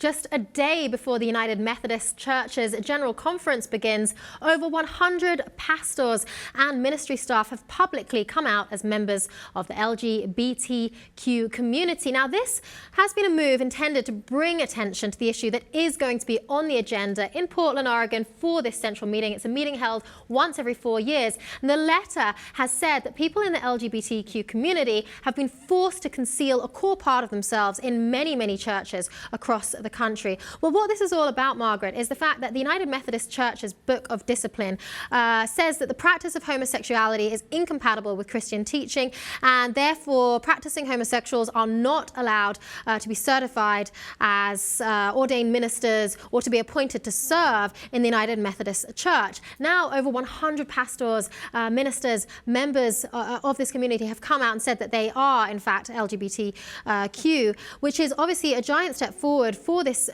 Just a day before the United Methodist Church's General Conference begins, over 100 pastors and ministry staff have publicly come out as members of the LGBTQ community. Now, this has been a move intended to bring attention to the issue that is going to be on the agenda in Portland, Oregon for this central meeting. It's a meeting held once every 4 years. And the letter has said that people in the LGBTQ community have been forced to conceal a core part of themselves in many, many churches across the country. Well, what this is all about, Margaret, is the fact that the United Methodist Church's Book of Discipline says that the practice of homosexuality is incompatible with Christian teaching, and therefore practicing homosexuals are not allowed to be certified as ordained ministers or to be appointed to serve in the United Methodist Church. Now, over 100 pastors, ministers, members of this community have come out and said that they are, in fact, LGBTQ, which is obviously a giant step forward for this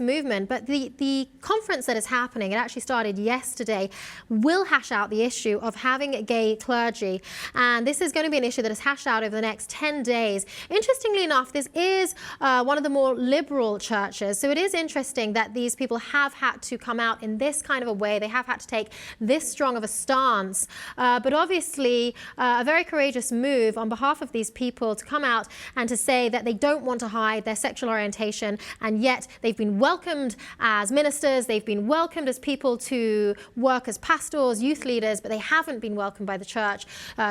movement. But the conference that is happening, it actually started yesterday, will hash out the issue of having gay clergy, and this is going to be an issue that is hashed out over the next 10 days. Interestingly enough, this is one of the more liberal churches, so it is interesting that these people have had to come out in this kind of a way. They have had to take this strong of a stance, but obviously a very courageous move on behalf of these people to come out and to say that they don't want to hide their sexual orientation, and yet they've been welcomed as ministers, they've been welcomed as people to work as pastors, youth leaders, but they haven't been welcomed by the church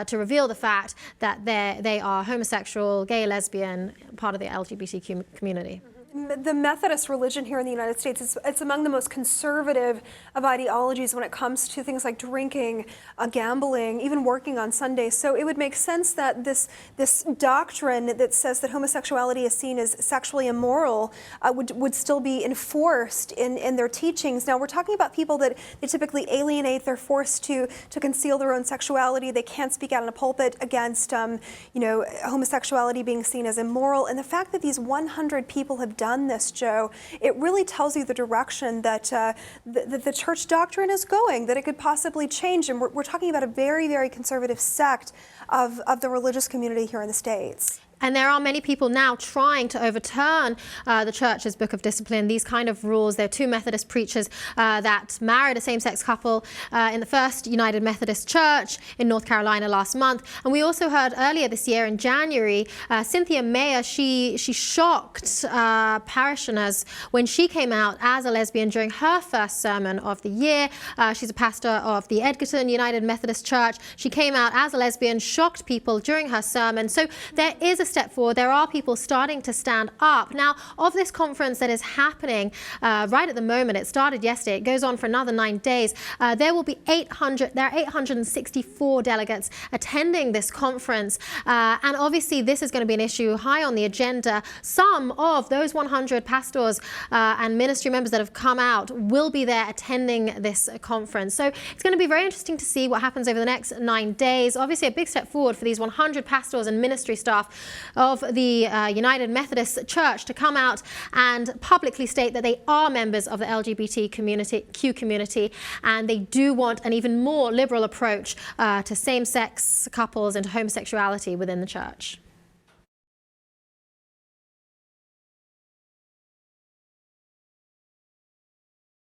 to reveal the fact that they are homosexual, gay, lesbian, part of the LGBTQ community. The Methodist religion here in the United States, it's among the most conservative of ideologies when it comes to things like drinking, gambling, even working on Sundays. So it would make sense that this doctrine that says that homosexuality is seen as sexually immoral would still be enforced in their teachings. Now, we're talking about people that they typically alienate. They're forced to conceal their own sexuality. They can't speak out in a pulpit against homosexuality being seen as immoral. And the fact that these 100 people have done this, Joe, it really tells you the direction that the church doctrine is going, that it could possibly change. And we're talking about a very, very conservative sect of the religious community here in the States. And there are many people now trying to overturn the church's Book of Discipline, these kind of rules. There are two Methodist preachers that married a same-sex couple in the First United Methodist Church in North Carolina last month. And we also heard earlier this year in January, Cynthia Mayer, she shocked parishioners when she came out as a lesbian during her first sermon of the year. She's a pastor of the Edgerton United Methodist Church. She came out as a lesbian, shocked people during her sermon. So there is a step forward. There are people starting to stand up. Now, of this conference that is happening right at the moment, it started yesterday, it goes on for another 9 days, there are 864 delegates attending this conference, and obviously this is going to be an issue high on the agenda. Some of those 100 pastors and ministry members that have come out will be there attending this conference. So it's going to be very interesting to see what happens over the next 9 days. Obviously a big step forward for these 100 pastors and ministry staff of the United Methodist Church to come out and publicly state that they are members of the LGBT community, and they do want an even more liberal approach to same-sex couples and to homosexuality within the church.